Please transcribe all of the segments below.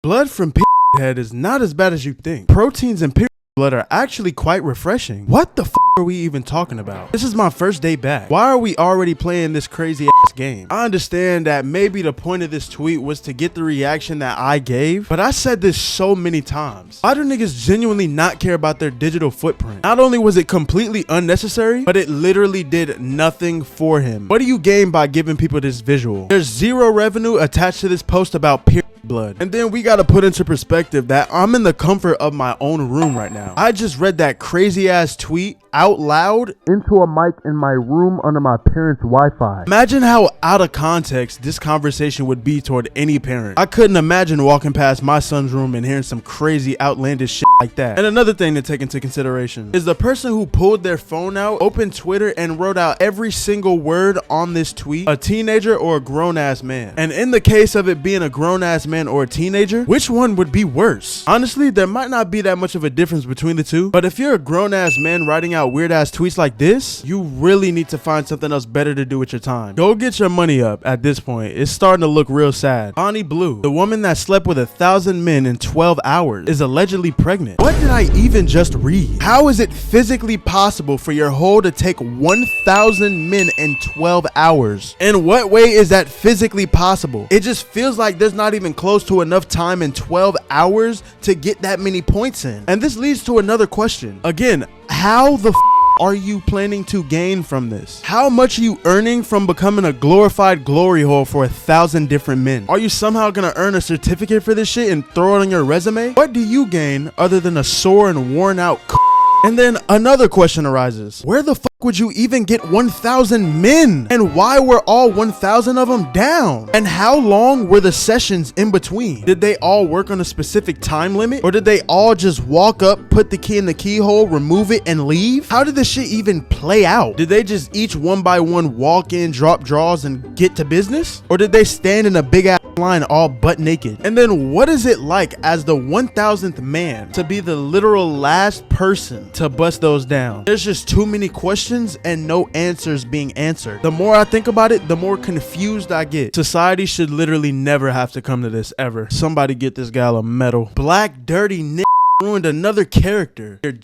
Blood from period head is not as bad as you think. Proteins in period blood are actually quite refreshing. What the f are we even talking about? This is my first day back. Why are we already playing this crazy ass game? I understand that maybe the point of this tweet was to get the reaction that I gave, but I said this so many times. Why do niggas genuinely not care about their digital footprint? Not only was it completely unnecessary, but it literally did nothing for him. What do you gain by giving people this visual? There's zero revenue attached to this post about period blood. And then we gotta put into perspective that I'm in the comfort of my own room right now. I just read that crazy ass tweet out loud into a mic in my room under my parents' Wi-Fi. Imagine how out of context this conversation would be toward any parent. I couldn't imagine walking past my son's room and hearing some crazy outlandish shit like that. And another thing to take into consideration is the person who pulled their phone out, opened Twitter, and wrote out every single word on this tweet a teenager or a grown-ass man. And in the case of it being a grown-ass man or a teenager, which one would be worse? Honestly, there might not be that much of a difference between the two, but if you're a grown-ass man writing out weird ass tweets like this, you really need to find something else better to do with your time. Go get your money up at this point. It's starting to look real sad. Bonnie Blue, the woman that slept with 1,000 men in 12 hours, is allegedly pregnant. What did I even just read? How is it physically possible for your hoe to take 1,000 men in 12 hours? In what way is that physically possible? It just feels like there's not even close to enough time in 12 hours to get that many points in. And this leads to another question. Again, how the are you planning to gain from this? How much are you earning from becoming a glorified glory hole for 1,000 different men? Are you somehow gonna earn a certificate for this shit and throw it on your resume? What do you gain other than a sore and worn out And then another question arises. Where the fuck would you even get 1,000 men? And why were all 1,000 of them down? And how long were the sessions in between? Did they all work on a specific time limit? Or did they all just walk up, put the key in the keyhole, remove it, and leave? How did this shit even play out? Did they just each one by one walk in, drop draws, and get to business? Or did they stand in a big ass line all butt naked? And then what is it like as the 1,000th man to be the literal last person to bust those down? There's just too many questions and no answers being answered. The more I think about it, the more confused I get. Society should literally never have to come to this ever. Somebody get this gal a medal. Black dirty n ruined another character. Your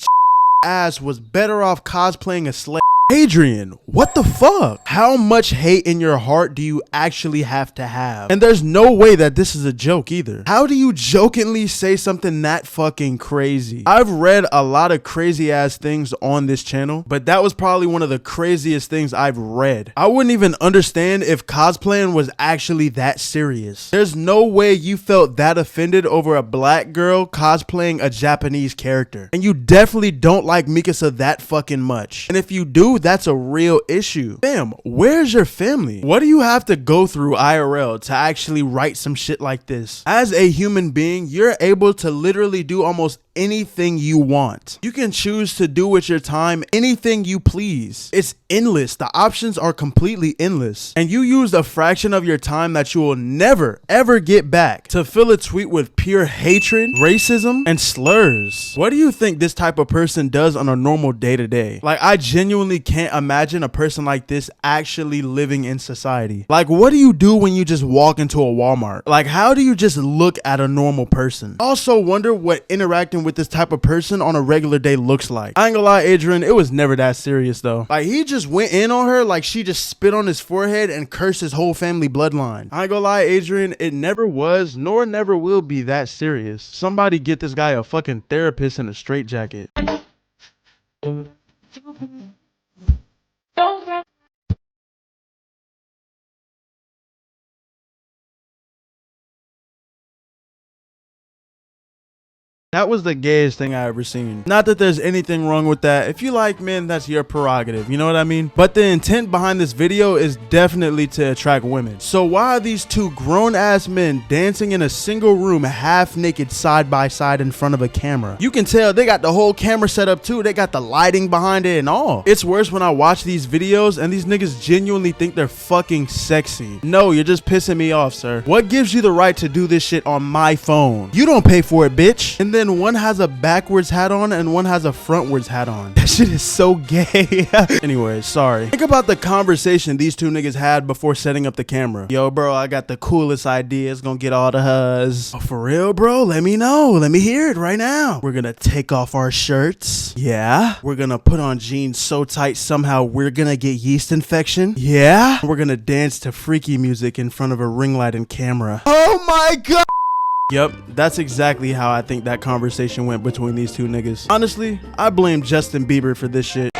ass was better off cosplaying a slave. Adrian, what the fuck? How much hate in your heart do you actually have to have? And there's no way that this is a joke either. How do you jokingly say something that fucking crazy? I've read a lot of crazy ass things on this channel, but that was probably one of the craziest things I've read. I wouldn't even understand if cosplaying was actually that serious. There's no way you felt that offended over a black girl cosplaying a Japanese character. And you definitely don't like Mikasa that fucking much. And if you do, that's a real issue. Damn, where's your family? What do you have to go through IRL to actually write some shit like this? As a human being, you're able to literally do almost anything you want. You can choose to do with your time anything you please. It's endless. The options are completely endless. And you used a fraction of your time that you will never, ever get back to fill a tweet with pure hatred, racism, and slurs. What do you think this type of person does on a normal day-to-day? Like, I genuinely can't imagine a person like this actually living in society. Like, what do you do when you just walk into a Walmart? Like, how do you just look at a normal person? I also wonder what interacting with this type of person on a regular day looks like. I ain't gonna lie, Adrian, it was never that serious though. Like, he just went in on her like she just spit on his forehead and cursed his whole family bloodline. I ain't gonna lie, Adrian, it never was nor never will be that serious. Somebody get this guy a fucking therapist in a straitjacket. That was the gayest thing I ever seen. Not that there's anything wrong with that. If you like men, that's your prerogative. You know what I mean? But the intent behind this video is definitely to attract women. So why are these two grown-ass men dancing in a single room half naked side by side in front of a camera? You can tell they got the whole camera set up too. They got the lighting behind it and all. It's worse when I watch these videos and these niggas genuinely think they're fucking sexy. No, you're just pissing me off, sir. What gives you the right to do this shit on my phone? You don't pay for it, bitch. And then one has a backwards hat on and one has a frontwards hat on. That shit is so gay. Anyways, sorry. Think about the conversation these two niggas had before setting up the camera. Yo, bro, I got the coolest idea. It's gonna get all the huzz. Oh, for real, bro? Let me know. Let me hear it right now. We're gonna take off our shirts. Yeah. We're gonna put on jeans so tight somehow we're gonna get yeast infection. Yeah. We're gonna dance to freaky music in front of a ring light and camera. Oh my god. Yep, that's exactly how I think that conversation went between these two niggas. Honestly, I blame Justin Bieber for this shit.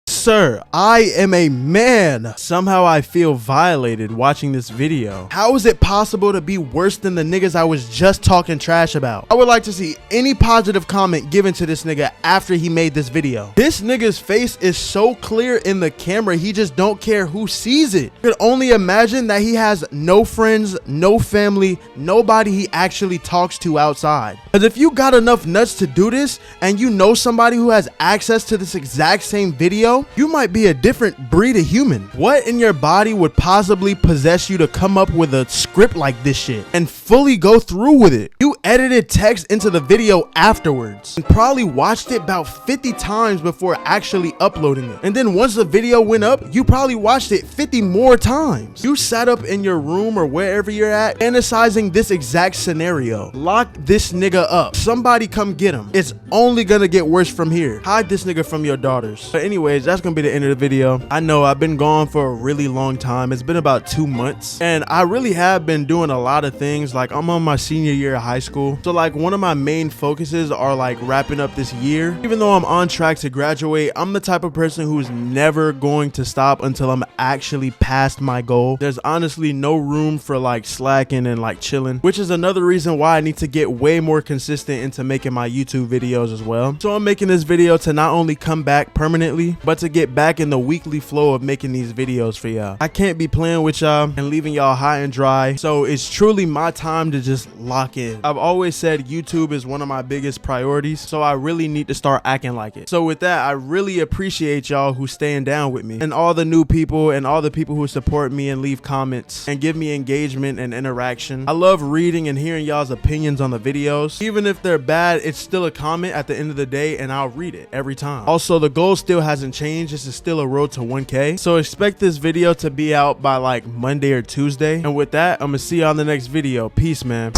Sir, I am a man. Somehow I feel violated watching this video. How is it possible to be worse than the niggas I was just talking trash about? I would like to see any positive comment given to this nigga after he made this video. This nigga's face is so clear in the camera, he just don't care who sees it. I could only imagine that he has no friends, no family, nobody he actually talks to outside. Because if you got enough nuts to do this and you know somebody who has access to this exact same video, you might be a different breed of human. What in your body would possibly possess you to come up with a script like this shit and fully go through with it? You edited text into the video afterwards and probably watched it about 50 times before actually uploading it. And then once the video went up, you probably watched it 50 more times. You sat up in your room or wherever you're at, fantasizing this exact scenario. Lock this nigga up. Somebody come get him. It's only gonna get worse from here. Hide this nigga from your daughters. But anyways, that's gonna be the end of the video. I know I've been gone for a really long time. It's been about 2 months and I really have been doing a lot of things. Like, I'm on my senior year of high school, so like one of my main focuses are like wrapping up this year. Even though I'm on track to graduate, I'm the type of person who's never going to stop until I'm actually past my goal. There's honestly no room for like slacking and like chilling, which is another reason why I need to get way more consistent into making my YouTube videos as well. So I'm making this video to not only come back permanently, but to get back in the weekly flow of making these videos for y'all. I can't be playing with y'all and leaving y'all high and dry, so it's truly my time to just lock in. I've always said YouTube is one of my biggest priorities, so I really need to start acting like it. So with that, I really appreciate y'all who staying down with me and all the new people and all the people who support me and leave comments and give me engagement and interaction. I love reading and hearing y'all's opinions on the videos. Even if they're bad, it's still a comment at the end of the day and I'll read it every time. Also, the goal still hasn't changed. This is still a road to 1K. So expect this video to be out by like Monday or Tuesday. And with that, I'm gonna see you on the next video. Peace, man.